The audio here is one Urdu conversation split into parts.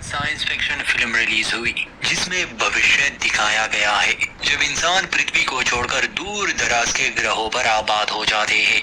سائنس فکشن فلم ریلیز ہوئی جس میں بھوشیہ دکھایا گیا ہے جب انسان پرتھوی کو چھوڑ کر دور دراز کے گرہوں پر آباد ہو جاتے ہیں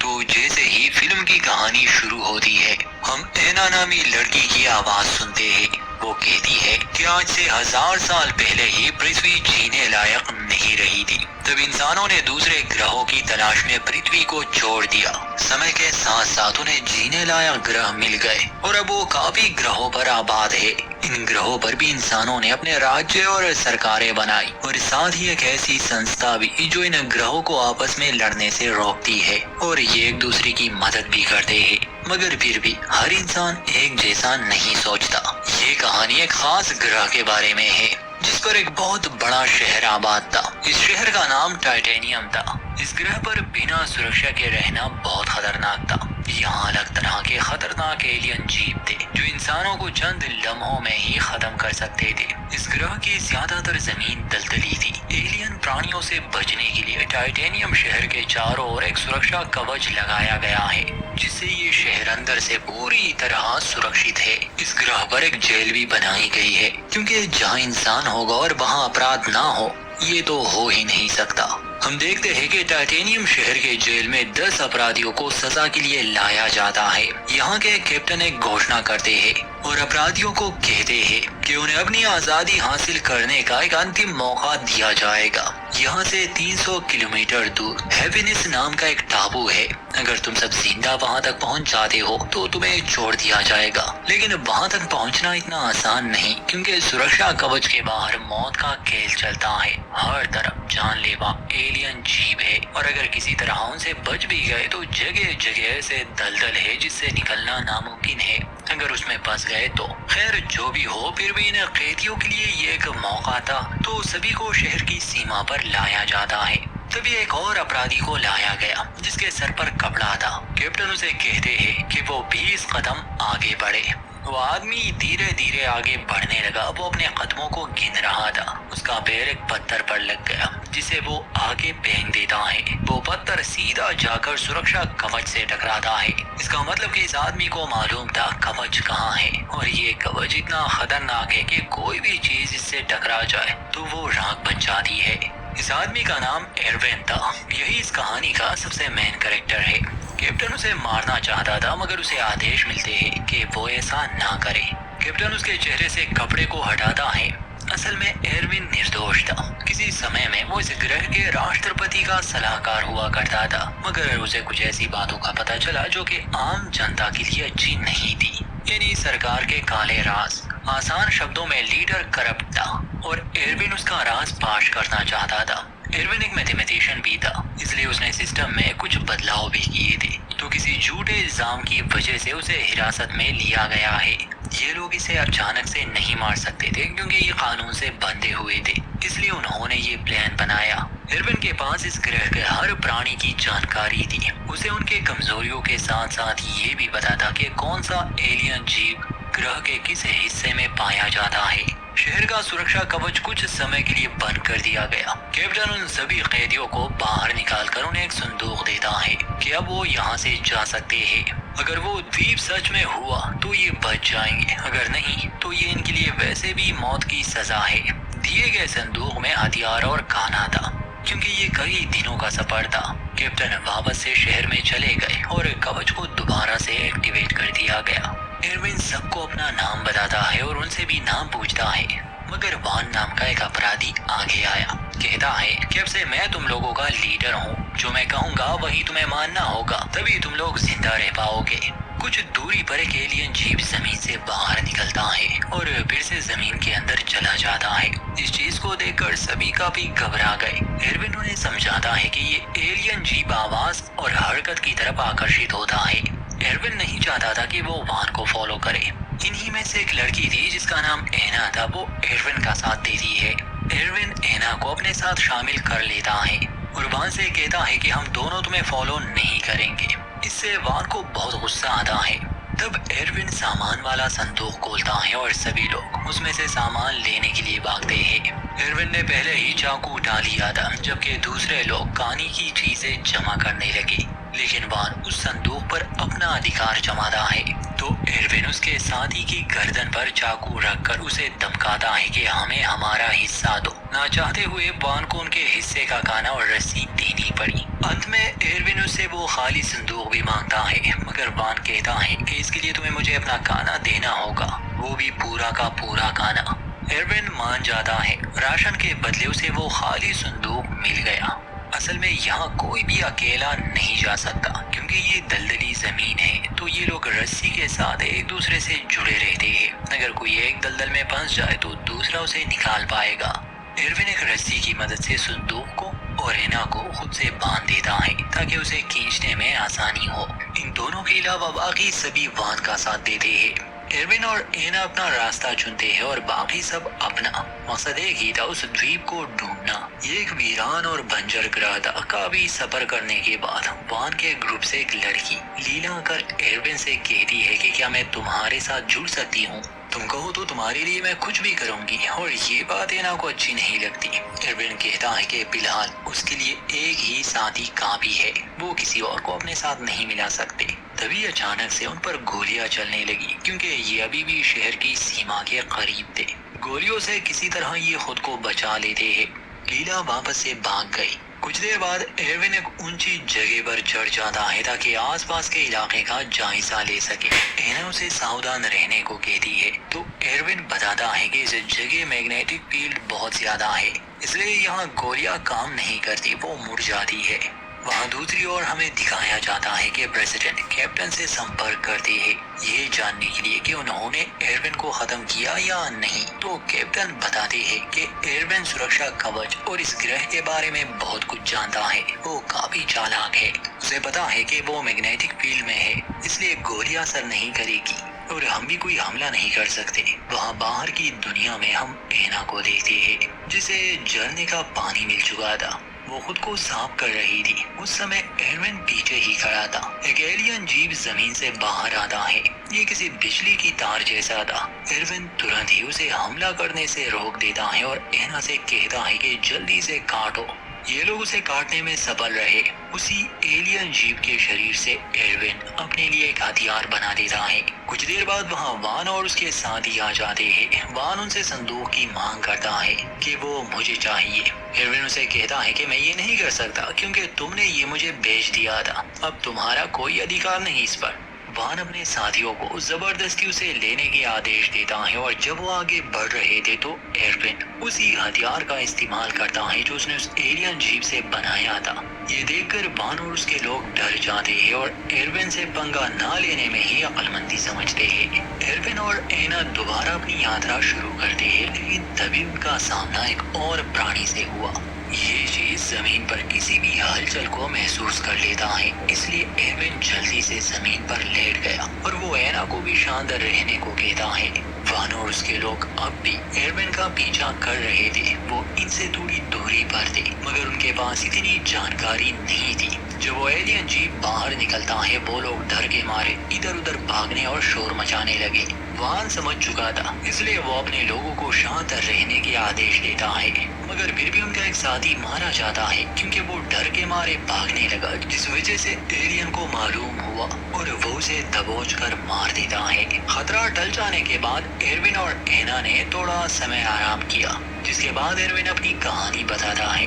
تو جیسے ہی فلم کی کہانی شروع ہوتی ہے ہم اینا نامی لڑکی کی آواز سنتے ہیں۔ وہ کہتی ہے کہ آج سے 1000 سال پہلے ہی پرتھوی جینے لائق نہیں رہی تھی، تب انسانوں نے دوسرے گرہوں کی تلاش میں پرتھوی کو چھوڑ دیا۔ سمے کے ساتھ ساتھ انہیں جینے لائق گرہ مل گئے اور اب وہ کافی گرہوں پر آباد ہے۔ ان گرہوں پر بھی انسانوں نے اپنے راجیہ اور سرکاریں بنائی اور ساتھ ہی ایک ایسی سنستھا بھی جو ان گرہوں کو آپس میں لڑنے سے روکتی ہے اور یہ ایک دوسرے کی مدد بھی کرتے ہیں، مگر پھر بھی ہر انسان ایک جیسا نہیں سوچتا۔ یہ کہانی ایک خاص گرہ کے بارے میں ہے جس پر ایک بہت بڑا شہر آباد تھا۔ اس شہر کا نام ٹائٹینیم تھا۔ اس گرہ پر بنا سرکشا کے رہنا بہت خطرناک تھا۔ یہاں الگ طرح کے خطرناک ایلین جیو تھے جو انسانوں کو چند لمحوں میں ہی ختم کر سکتے تھے۔ اس گرہ کی زیادہ تر زمین دلدلی تھی۔ ایلین پرانیوں سے بچنے کے لیے ٹائٹینیم شہر کے چاروں اور ایک سرکشا کوچ لگایا گیا ہے جس سے یہ شہر اندر سے پوری طرح سرکشت ہے۔ اس گرہ پر ایک جیل بھی بنائی گئی ہے کیونکہ جہاں انسان ہوگا اور وہاں اپرادھ نہ ہو یہ تو ہو ہی نہیں سکتا۔ ہم دیکھتے ہیں کہ ٹائٹینیم شہر کے جیل میں 10 اپرادھیوں کو سزا کے لیے لایا جاتا ہے۔ یہاں کے کیپٹن ایک گھوشنا کرتے ہیں اور اپرادھیوں کو کہتے ہیں کہ انہیں اپنی آزادی حاصل کرنے کا ایک انتم موقع دیا جائے گا۔ یہاں سے 300 کلومیٹر دور ہیپینس نام کا ایک ٹاپو ہے۔ اگر تم سب زندہ وہاں تک پہنچ جاتے ہو تو تمہیں چھوڑ دیا جائے گا، لیکن وہاں تک پہنچنا اتنا آسان نہیں کیونکہ سرکشا کوچ کے باہر موت کا کھیل چلتا ہے۔ ہر طرف جان لیوا ایلین جیب ہے اور اگر کسی طرح ان سے بچ بھی گئے تو جگہ جگہ ایسے دلدل ہے جس سے نکلنا ناممکن ہے اگر اس میں پھنس گئے تو۔ خیر جو بھی ہو، پھر بھی ان قیدیوں کے لیے یہ ایک موقع تھا تو سبھی کو شہر کی سیما پر لایا جاتا ہے۔ تبھی ایک اور اپرادھی کو لایا گیا جس کے سر پر کپڑا تھا۔ کیپٹن اسے کہتے ہیں کہ وہ 20 قدم آگے بڑھے۔ وہ آدمی دھیرے دھیرے آگے بڑھنے لگا۔ وہ اپنے قدموں کو گن رہا تھا۔ اس کا پیر ایک پتھر پر لگ گیا جسے وہ آگے پھینک دیتا ہے۔ وہ پتھر سیدھا جا کر سرکشا کوچ سے ٹکراتا ہے۔ اس کا مطلب کہ اس آدمی کو معلوم تھا کوچ کہاں ہے اور یہ کوچ اتنا خطرناک ہے کہ کوئی بھی چیز اس سے ٹکرا جائے تو وہ راکھ بن جاتی ہے۔ اس آدمی کا نام ایروین تھا۔ یہی اس کہانی کا سب سے مین کریکٹر ہے۔ کیپٹن اسے مارنا چاہتا تھا مگر اسے آدیش ملتے ہیں کہ وہ ایسا نہ کرے۔ کیپٹن اس کے چہرے سے کپڑے کو ہٹاتا ہے۔ اصل میں ایروین نردوش تھا۔ کسی سمے میں وہ اس گرہ کے راشٹرپتی کا صلاحکار ہوا کرتا تھا مگر اسے کچھ ایسی باتوں کا پتہ چلا جو کہ عام جنتا کے لیے اچھی نہیں تھی، یعنی سرکار کے کالے راز۔ آسان شبدوں میں لیڈر کرپٹ تھا اور ایروین اس کا راز پاش کرنا چاہتا تھا۔ ایروین ایک میتھمیٹیشین بھی تھا، اس لیے اس نے سسٹم میں کچھ بدلاؤ بھی کیے تھے، تو کسی جھوٹے الزام کی وجہ سے اسے حراست میں لیا گیا ہے۔ یہ لوگ اسے اچانک سے نہیں مار سکتے تھے کیونکہ یہ قانون سے بندھے ہوئے تھے، اس لیے انہوں نے یہ پلان بنایا۔ ایروین کے پاس اس گرہ کے ہر پرانی کی جانکاری تھی۔ اسے ان کے کمزوریوں کے ساتھ ساتھ یہ بھی پتا تھا کہ کون سا ایلین جیو گرہ کے کس حصے میں پایا جاتا ہے۔ شہر کا سرکشا کوچ کچھ سمے کے لیے بند کر دیا گیا۔ کیپٹن ان سبھی قیدیوں کو باہر نکال کر انہیں ایک صندوق دیتا ہے کہ اب وہ یہاں سے جا سکتے ہیں۔ اگر وہ دویپ سچ میں ہوا تو یہ بچ جائیں گے، اگر نہیں تو یہ ان کے لیے ویسے بھی موت کی سزا ہے۔ دیے گئے صندوق میں ہتھیار اور کھانا تھا کیونکہ یہ کئی دنوں کا سفر تھا۔ کیپٹن واپس سے شہر میں چلے گئے اور کوچ کو دوبارہ سے ایکٹیویٹ کر دیا گیا۔ ایروین سب کو اپنا نام بتاتا ہے اور ان سے بھی نام پوچھتا ہے مگر وان نام کا ایک اپرادھی آگے آیا، کہتا ہے کہ اب سے میں تم لوگوں کا لیڈر ہوں، جو میں کہوں گا وہی تمہیں ماننا ہوگا، تبھی تم لوگ زندہ رہ پاؤ گے۔ کچھ دوری پر ایک ایلین جیپ زمین سے باہر نکلتا ہے اور پھر سے زمین کے اندر چلا جاتا ہے۔ اس چیز کو دیکھ کر سبھی کافی گھبرا گئے۔ ایروین انہیں سمجھاتا ہے کہ یہ ایلین جیپ آواز اور حرکت کی طرف آکرشت ہوتا ہے۔ ایروین نہیں چاہتا تھا کہ وہ وان کو فالو کرے۔ انہی میں سے ایک لڑکی تھی جس کا نام اینا تھا، وہ ایروین کا ساتھ دیتی ہے۔ ایروین اینا کو اپنے ساتھ شامل کر لیتا ہے اور وان سے کہتا ہے کہ ہم دونوں تمہیں فالو نہیں کریں گے۔ اس سے وان کو بہت غصہ آتا ہے۔ تب ایروین سامان والا صندوق کھولتا ہے اور سبھی لوگ اس میں سے سامان لینے کے لیے بھاگتے ہیں۔ ایروین نے پہلے ہی چاقو اٹھا لیا تھا جبکہ دوسرے لوگ کہانی کی چیزیں جمع کرنے لگے۔ لیکن وان اس صندوق پر اپنا ادھیکار جماتا ہے تو ایروین اس کے ساتھی کی گردن پر چاقو رکھ کر اسے دھمکاتا ہے کہ ہمیں ہمارا حصہ دو۔ نہ چاہتے ہوئے وان کو ان کے حصے کا کھانا اور رسی دینی پڑی۔ انت میں ایروین اس سے وہ خالی صندوق بھی مانگتا ہے، مگر وان کہتا ہے کہ اس کے لیے تمہیں مجھے اپنا کھانا دینا ہوگا، وہ بھی پورا کا پورا کھانا۔ ایروین مان جاتا ہے۔ راشن کے بدلے اسے وہ خالی صندوق مل گیا۔ اصل میں یہاں کوئی بھی اکیلا نہیں جا سکتا کیونکہ یہ دلدلی زمین ہے، تو یہ لوگ رسی کے ساتھ ایک دوسرے سے جڑے رہتے ہیں۔ اگر کوئی ایک دلدل میں پھنس جائے تو دوسرا اسے نکال پائے گا۔ ایروین ایک رسی کی مدد سے صندوق کو اور اینا کو خود سے باندھ دیتا ہے تاکہ اسے کھینچنے میں آسانی ہو۔ ان دونوں کے علاوہ باقی سبھی وان کا ساتھ دیتے ہیں۔ ایروین اور اینا اپنا راستہ چنتے ہیں اور باقی سب اپنا۔ مقصد ایک ہی تھا، اس دویپ کو ڈھونڈنا۔ یہ ایک ویران اور بنجر گرہ تھا۔ کافی سفر کرنے کے بعد وان کے گروپ سے ایک لڑکی لیلا آ کر ایروین سے کہتی ہے کہ کیا میں تمہارے ساتھ جڑ سکتی ہوں؟ تم کہو تو تمہارے لیے میں کچھ بھی کروں گی، اور یہ بات اینا کو اچھی نہیں لگتی۔ ایروین کہتا ہے کہ فی الحال اس کے لیے ایک ہی ساتھی کافی ہے، وہ کسی اور کو اپنے ساتھ نہیں ملا سکتے۔ تبھی اچانک سے ان پر گولیاں چلنے لگی کیونکہ یہ ابھی بھی شہر کی سیما کے قریب تھے۔ گولیوں سے کسی طرح یہ خود کو بچا لیتے ہیں۔ لیلا واپس سے بھاگ گئی۔ کچھ دیر بعد ایروین ایک اونچی جگہ پر چڑھ جاتا ہے تاکہ آس پاس کے علاقے کا جائزہ لے سکے۔ اینا اسے ساودھان رہنے کو کہتی ہے تو ایروین بتاتا ہے کہ اس جگہ میگنیٹک فیلڈ بہت زیادہ ہے، اس لیے یہاں گولیاں کام نہیں کرتی، وہ مڑ جاتی ہے۔ وہاں دوسری اور ہمیں دکھایا جاتا ہے کہ پریزیڈنٹ کیپٹن سے سمپرک کرتے ہیں یہ جاننے کے لیے کہ انہوں نے ایروین کو ختم کیا یا نہیں، تو کیپٹن بتاتے ہیں کہ ایروین سرکشا کوچ اور اس گرہ کے بارے میں بہت کچھ جانتا ہے، وہ کافی چالاک ہے، اسے پتا ہے کہ وہ میگنیٹک فیلڈ میں ہے، اس لیے گولی اثر نہیں کرے گی اور ہم بھی کوئی حملہ نہیں کر سکتے۔ وہاں باہر کی دنیا میں ہم اینا کو دیکھتے ہیں جسے جھرنے کا پانی مل چکا تھا، وہ خود کو صاف کر رہی تھی۔ اس سمے ایروین پیچھے ہی کھڑا تھا۔ ایک ایلین جیپ زمین سے باہر آتا ہے، یہ کسی بجلی کی تار جیسا تھا۔ ایروین ترنت ہی اسے حملہ کرنے سے روک دیتا ہے اور اینا سے کہتا ہے کہ جلدی سے کاٹو۔ یہ لوگ اسے کاٹنے میں سفل رہے۔ اسی ایلین جیپ کے شریر سے ایروین اپنے لیے ایک ہتھیار بنا دیتا ہے۔ کچھ دیر بعد وہاں وان اور اس کے ساتھی آ جاتے ہیں۔ وان ان سے صندوق کی مانگ کرتا ہے کہ وہ مجھے چاہیے۔ ایروین اسے کہتا ہے کہ میں یہ نہیں کر سکتا کیونکہ تم نے یہ مجھے بیچ دیا تھا، اب تمہارا کوئی ادھیکار نہیں اس پر۔ وان اپنے ساتھیوں کو زبردستی اسے لینے کے آدیش دیتا ہے اور جب وہ آگے بڑھ رہے تھے تو ایروین اسی ہتھیار کا استعمال کرتا ہے جو اس نے اس ایلین جیپ سے بنایا تھا۔ یہ دیکھ کر وان اور اس کے لوگ ڈر جاتے ہیں اور ایروین سے پنگا نہ لینے میں ہی عقل مندی سمجھتے ہیں۔ ایروین اور اینا دوبارہ اپنی یاترا شروع کرتے ہیں، لیکن تبھی ان کا سامنا ایک اور پرانی سے ہوا۔ یہ چیز زمین پر کسی بھی ہلچل کو محسوس کر لیتا ہے، اس لیے ایروین جلدی سے زمین پر لیٹ گیا اور وہ اینا کو بھی شاندار رہنے کو کہتا ہے۔ وان اور اس کے لوگ اب بھی ایروین کا پیچھا کر رہے تھے، وہ ان سے تھوڑی دوری پر تھے مگر ان کے پاس اتنی جانکاری نہیں تھی۔ جب وہ ایلین جیپ باہر نکلتا ہے وہ لوگ ڈر کے مارے ادھر ادھر بھاگنے اور شور مچانے لگے۔ وان سمجھ چکا تھا، اس لیے وہ اپنے لوگوں کو شانت رہنے کے آدیش دیتا ہے، مگر پھر بھی ان کا ایک ساتھی مارا جاتا ہے کیونکہ وہ ڈر کے مارے بھاگنے لگا، جس وجہ سے ایلین کو معلوم ہوا اور وہ اسے دبوچ کر مار دیتا ہے۔ خطرہ ٹل جانے کے بعد ایروین اور اینا نے تھوڑا سمے آرام کیا، جس کے بعد ایروین اپنی کہانی بتاتا ہے۔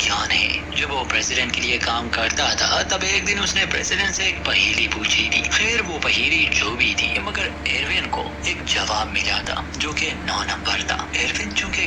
گیان ہے۔ جب وہ پریزیڈنٹ کے لیے کام کرتا تھا تب ایک دن اس نے پریزیڈنٹ سے ایک پہیلی پوچھی تھی۔ خیر وہ پہیلی جو بھی تھی مگر ایروین کو ایک جواب ملا تھا جو کہ 9 نمبر تھا۔ ایروین چونکہ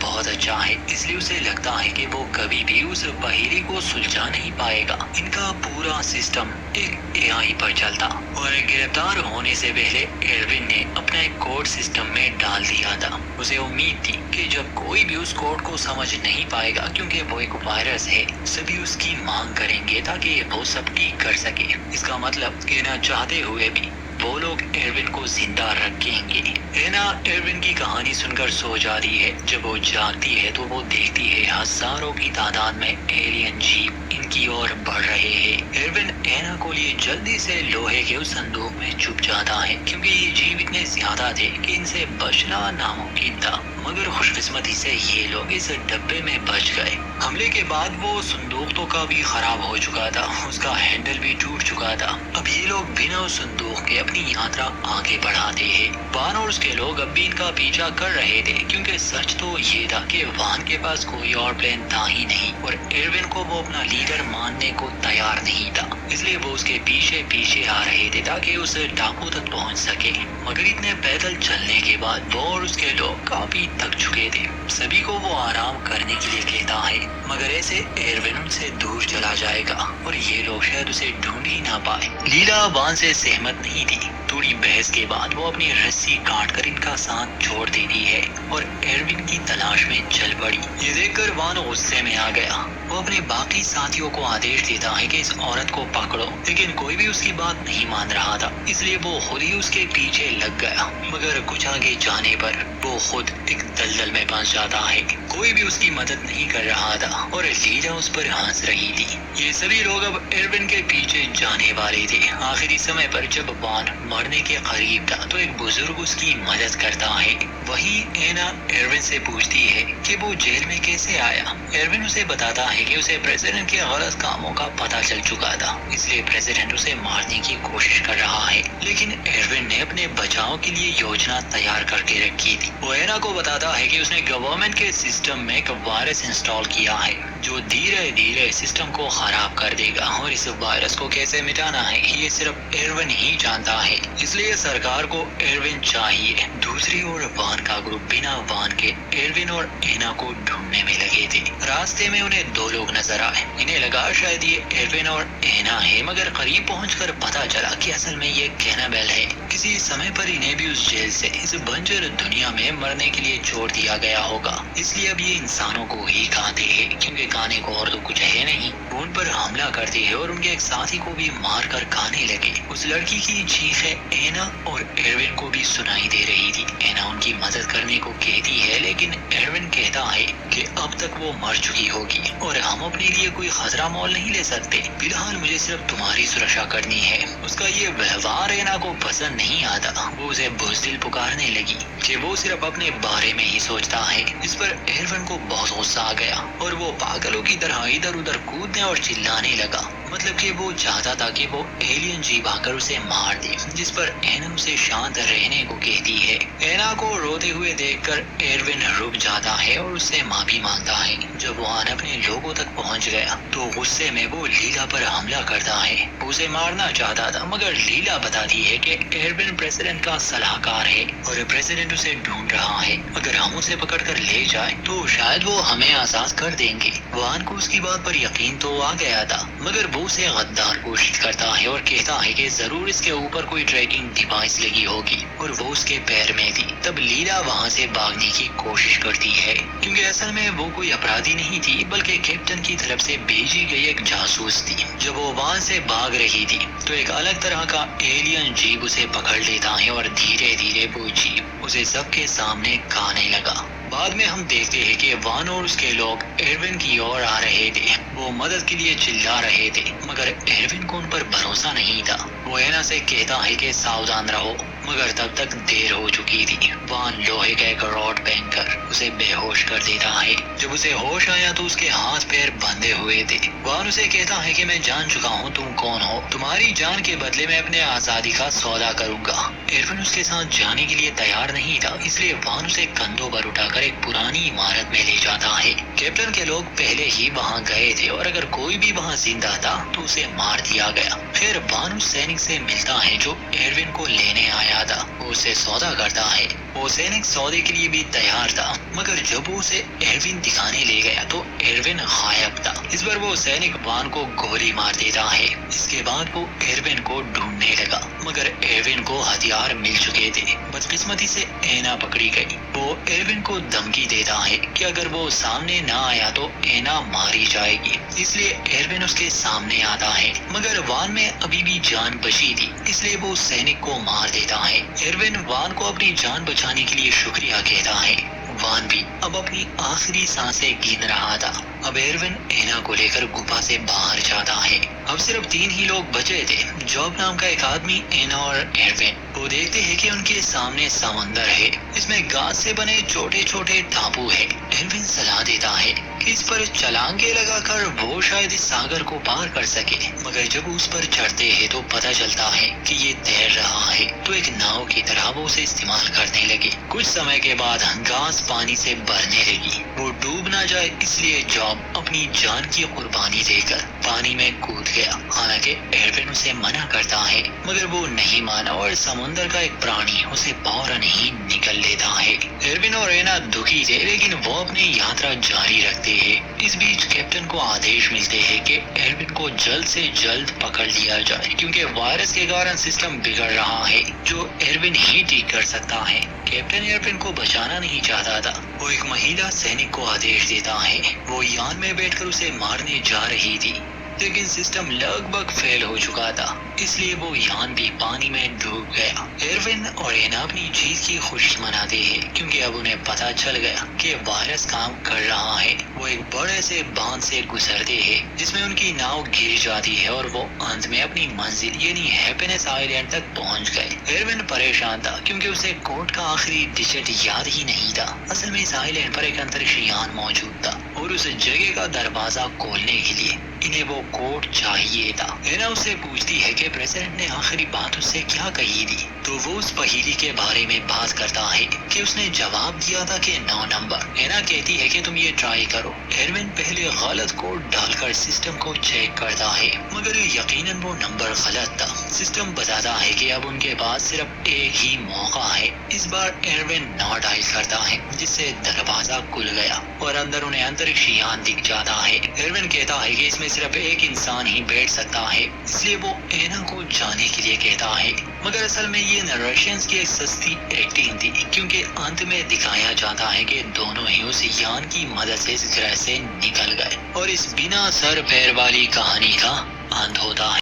بہت اچھا ہے اس لیے اسے لگتا ہے کہ وہ کبھی بھی اس پہیلی کو سلجھا نہیں پائے گا۔ ان کا پورا سسٹم ایک اے آئی پر چلتا اور گرفتار ہونے سے پہلے ایروین نے اپنا ایک کوڈ سسٹم میں ڈال دیا تھا۔ اسے امید تھی کہ جب کوئی بھی اس کوڈ کو سمجھ نہیں پائے گا کیونکہ وہ ایک وائرس ہے، سبھی اس کی مانگ کریں گے تاکہ وہ سب ٹھیک کر سکے۔ اس کا مطلب کہ نہ چاہتے ہوئے بھی وہ لوگ ایروین کو زندہ رکھیں گے۔ اینا ایروین کی کہانی سن کر سو جاتی ہے۔ جب وہ جاگتی ہے تو وہ دیکھتی ہے ہزاروں کی تعداد میں ایلین جیپ ان کی اور بڑھ رہے ہیں۔ ایروین اینا کو لیے جلدی سے لوہے کے اس صندوق میں چھپ جاتا ہے کیونکہ یہ جیپ اتنے زیادہ جاتا تھے کہ ان سے بچنا ناممکن تھا، مگر خوش قسمتی سے یہ لوگ اس ڈبے میں بچ گئے۔ حملے کے بعد وہ صندوق تو کافی خراب ہو چکا تھا، اس کا ہینڈل بھی ٹوٹ چکا تھا۔ اب یہ لوگ بنا اس صندوق کے اپنی یاترا آگے بڑھاتے ہیں۔ وان اور اس کے لوگ اب بھی ان کا پیچھا کر رہے تھے، کیونکہ سچ تو یہ تھا کہ وان کے پاس کوئی اور پلان تھا ہی نہیں، اور ایروین کو وہ اپنا لیڈر ماننے کو تیار نہیں تھا، اس لیے وہ اس کے پیچھے پیچھے آ رہے تھے تاکہ اس ڈاکو تک پہنچ سکے۔ مگر اتنے پیدل چلنے کے بعد وہ اور اس کے لوگ کافی تھک چکے تھے۔ سبھی کو وہ آرام کرنے کے لیے کہتا ہے، مگر ایسے ایروین ان سے دور چلا جائے گا اور یہ لوگ شاید اسے ڈھونڈ ہی نہ پائے۔ لیلا وان سے سہمت نہیں تھی۔ تھوڑی بحث کے بعد وہ اپنی رسی کاٹ کر ان کا ساتھ چھوڑ دیتی ہے اور ایروین کی تلاش میں چل پڑی۔ یہ دیکھ کر وان غصے میں آ گیا۔ وہ اپنے باقی ساتھیوں کو آدیش دیتا ہے کہ اس عورت کو پکڑو، لیکن کوئی بھی اس کی بات نہیں مان رہا تھا، اس لیے وہ خود ہی اس کے پیچھے لگ گیا۔ مگر کچھ آگے جانے پر وہ خود ایک دلدل میں پھنس جاتا ہے۔ کوئی بھی اس کی مدد نہیں کر رہا تھا اور لیلا اس پر ہنس رہی تھی۔ یہ سبھی لوگ اب ایروین کے پیچھے جانے والے تھے۔ آخری سمے پر جب وان مرنے کے قریب تھا تو ایک بزرگ اس کی مدد کرتا ہے۔ وہی اینا ایروین سے پوچھتی ہے کہ وہ جیل میں کیسے آیا۔ ایروین اسے بتاتا ہے کہ اسے پریزیڈنٹ کے غلط کاموں کا پتہ چل چکا تھا، اس لیے پریزیڈنٹ اسے مارنے کی کوشش کر رہا ہے، لیکن ایروین نے اپنے بچاؤ کے لیے یوجنا تیار کر کے رکھی تھی۔ وہ اینا کو بتاتا ہے کہ اس نے گورنمنٹ کے سسٹم میں ایک وائرس انسٹال کیا ہے جو دھیرے دھیرے سسٹم کو خراب کر دے گا، اور اس وائرس کو کیسے مٹانا ہے یہ صرف ایروین ہی جانتا ہے، اس لیے سرکار کو ایروین چاہیے۔ دوسری اور وان کا گروپ بنا وان کے ایروین اور اینا کو ڈھونڈنے میں لگے تھے۔ راستے میں انہیں دو لوگ نظر آئے۔ انہیں لگا شاید یہ ایروین اور اینا ہے، مگر قریب پہنچ کر پتا چلا کہ اصل میں یہ کینابل ہے۔ کسی سمے پر انہیں بھی اس جیل سے اس بنجر دنیا میں مرنے کے لیے چھوڑ دیا گیا ہوگا، اس لیے اب یہ انسانوں کو ہی کھاتے ہیں، کیونکہ کھانے کو اور تو کچھ ہے نہیں۔ وہ ان پر حملہ کرتے ہیں اور ان کے ایک ساتھی کو بھی مار کر کھانے لگے۔ اس لڑکی کی چیخیں اینا اور ایروین کو بھی سنائی دے رہی تھی۔ اینا ان کی مدد کرنے کو کہتی ہے، لیکن ایروین کہتا ہے کہ اب تک وہ مر چکی ہوگی اور ہم اپنے لیے کوئی خطرہ مول نہیں لے سکتے، فی الحال مجھے صرف تمہاری سرکشا کرنی ہے۔ اس کا یہ ویوہار اینا کو پسند نہیں آتا۔ وہ اسے بزدل پکارنے لگی کہ وہ صرف اپنے بارے میں ہی سوچتا ہے۔ اس پر ایروین کو بہت غصہ آ گیا اور وہ پاگلوں کی طرح ادھر ادھر کودنے اور چلانے لگا، مطلب کہ وہ چاہتا تھا کہ وہ ایلین جیب آ کر اسے مار دے، جس پر اینا اسے شانت رہنے کو کہتی ہے۔ اینا کو روتے ہوئے دیکھ کر ایروین رک جاتا ہے اور اس سے معافی مانگتا ہے۔ جب وان اپنے لوگوں تک پہنچ گیا تو غصے میں وہ لیلا پر حملہ کرتا ہے۔ وہ اسے مارنا چاہتا تھا، مگر لیلا بتاتی ہے کہ ایروین پریزیڈنٹ کا صلاحکار ہے اور پریزیڈنٹ اسے ڈھونڈ رہا ہے۔ اگر ہم اسے پکڑ کر لے جائیں تو شاید وہ ہمیں آزاد کر دیں گے۔ وان کو اس کی بات پر یقین تو آ گیا تھا، مگر وہ اسے غدار کوشش کرتا ہے اور کہتا ہے کہ ضرور اس کے اوپر کوئی ٹریکنگ ڈیوائس لگی ہوگی اور وہ اس کے پیر میں تھی۔ تب لیلا وہاں سے بھاگنے کی کوشش کرتی ہے، کیونکہ اصل میں وہ کوئی اپرادھی نہیں تھی بلکہ کیپٹن کی طرف سے بھیجی گئی ایک جاسوس تھی۔ جب وہ وہاں سے بھاگ رہی تھی تو ایک الگ طرح کا ایلین جیب اسے پکڑ لیتا ہے اور دھیرے دھیرے وہ جیب اسے سب کے سامنے کھانے لگا۔ بعد میں ہم دیکھتے ہیں کہ وان اور اس کے لوگ ایروین کی اور آ رہے تھے۔ وہ مدد کے لیے چلا رہے تھے، مگر ایروین کو ان پر بھروسہ نہیں تھا۔ وہ اینا سے کہتا ہے کہ ساودھان رہو، مگر تب تک دیر ہو چکی تھی۔ وان لوہے کا ایک راڈ پھینک کر اسے بے ہوش کر دیتا ہے۔ جب اسے ہوش آیا تو اس کے ہاتھ پیر بندھے ہوئے تھے۔ وان اسے کہتا ہے کہ میں جان چکا ہوں تم کون ہو، تمہاری جان کے بدلے میں اپنے آزادی کا سودا کروں گا۔ ایروین اس کے ساتھ جانے کے لیے تیار نہیں تھا، اس لیے وان اسے کندھوں پر اٹھا کر ایک پرانی عمارت میں لے جاتا ہے۔ کیپٹن کے لوگ پہلے ہی وہاں گئے تھے اور اگر کوئی بھی وہاں زندہ تھا تو اسے مار دیا گیا۔ پھر وان اس سینک سے ملتا ہے جو ایروین کو لینے آیا تھا۔ وہ اسے سودا کرتا ہے۔ وہ سینک سودے کے لیے بھی تیار تھا، مگر جب وہ اسے ایروین دکھانے لے گیا تو ایروین غائب تھا۔ اس پر وہ سینک وان کو گولی مار دیتا ہے۔ اس کے بعد وہ ایروین کو ڈھونڈنے لگا، مگر ایروین کو ہتھیار مل چکے تھے۔ بدقسمتی سے اینا پکڑی گئی۔ وہ ایروین کو دھمکی دیتا ہے کہ اگر وہ سامنے نہ آیا تو اینا ماری جائے گی، اس لیے ایروین اس کے سامنے آتا ہے، مگر وان میں ابھی بھی جان بچی تھی، اس لیے وہ سینک کو مار دیتا ہے۔ ایروین وان کو اپنی جان بچانے کے لیے شکریہ کہتا ہے۔ وان بھی اب اپنی آخری سانسیں گن رہا تھا۔ اب ایروین اینا کو لے کر گفا سے باہر جاتا ہے۔ اب صرف 3 ہی لوگ بچے تھے، جوب نام کا ایک آدمی، اینا اور ایروین۔ وہ وہ دیکھتے ہیں کہ ان کے سامنے سمندر ہے، اس میں گاز سے بنے چھوٹے چھوٹے ٹاپو ہے۔ ایروین صلاح دیتا ہے کہ اس پر چھلانگیں لگا کر وہ شاید اس ساگر کو پار کر سکے، مگر جب اس پر چڑھتے ہیں تو پتہ چلتا ہے کہ یہ تیر رہا ہے، تو ایک ناؤ کی طرح وہ اسے استعمال کرنے لگے۔ کچھ سمے کے بعد گاز پانی سے بھرنے لگی، وہ ڈوب نہ جائے اس لیے جاب اپنی جان کی قربانی دے کر پانی میں کود گیا۔ حالانکہ ایروین اسے منع کرتا ہے مگر وہ نہیں مانا اور سمندر کا ایک پرانی اسے فوراً ہی نگل لیتا ہے۔ ایروین اور اینا دکھی تھے لیکن وہ اپنی یاترا جاری رکھتے ہیں۔ اس بیچ کیپٹن کو آدیش ملتے ہیں کہ ایروین کو جلد سے جلد پکڑ لیا جائے کیونکہ وائرس کے کارن سسٹم بگڑ رہا ہے جو ایروین ہی ٹھیک کر سکتا ہے۔ کیپٹن ایروین کو بچانا نہیں چاہتا تھا، وہ ایک مہیلا سینک کو آدیش دیتا ہے، وہ یان میں بیٹھ کر اسے مارنے جا رہی تھی لیکن سسٹم لگ بھگ فیل ہو چکا تھا، اس لیے وہ یان بھی پانی میں ڈوب گیا۔ ایروین اور اینا اپنی جیت کی خوشی مناتے ہیں کیونکہ اب انہیں پتا چل گیا کہ وائرس کام کر رہا ہے۔ وہ ایک بڑے سے باندھ سے گزرتے ہیں جس میں ان کی ناؤ گر جاتی ہے اور وہ انت میں اپنی منزل یعنی ہیپینس آئی لینڈ تک پہنچ گئے۔ ایروین پریشان تھا کیونکہ اسے کوڈ کا آخری ڈیجٹ یاد ہی نہیں تھا۔ اصل میں اس آئی لینڈ پر ایک انترکشی یان موجود تھا اور اس جگہ کا دروازہ کھولنے کے لیے انہیں وہ کوڈ چاہیے تھا۔ اینا اس سے پوچھتی ہے کہ پریزیڈنٹ نے آخری بات اس سے کیا کہی تھی، تو وہ اس پہیلی کے بارے میں بات کرتا ہے کہ اس نے جواب دیا تھا کہ 9 نمبر۔ اینا کہتی ہے کہ تم یہ ٹرائی کرو۔ ایروین پہلے غلط کوڈ ڈال کر سسٹم کو چیک کرتا ہے مگر یقیناً وہ نمبر غلط تھا۔ سسٹم بتاتا ہے کہ اب ان کے پاس صرف ایک ہی موقع ہے۔ اس بار ایروین 9 ڈائل کرتا ہے جس سے دروازہ کھل گیا اور اندر انہیں انترکشی یان دکھ جاتا ہے۔ ایروین کہتا ہے کہ اس میں صرف ایک انسان ہی بیٹھ سکتا ہے، اس لیے وہ اینا کو جانے کے لیے کہتا ہے، مگر اصل میں یہ نریشنز کی ایک سستی ایکٹنگ تھی کیونکہ انت میں دکھایا جاتا ہے کہ دونوں ہی اس یان کی مدد سے اس گرہ سے نکل گئے اور اس بنا سر پیر والی کہانی کا انت ہوتا ہے۔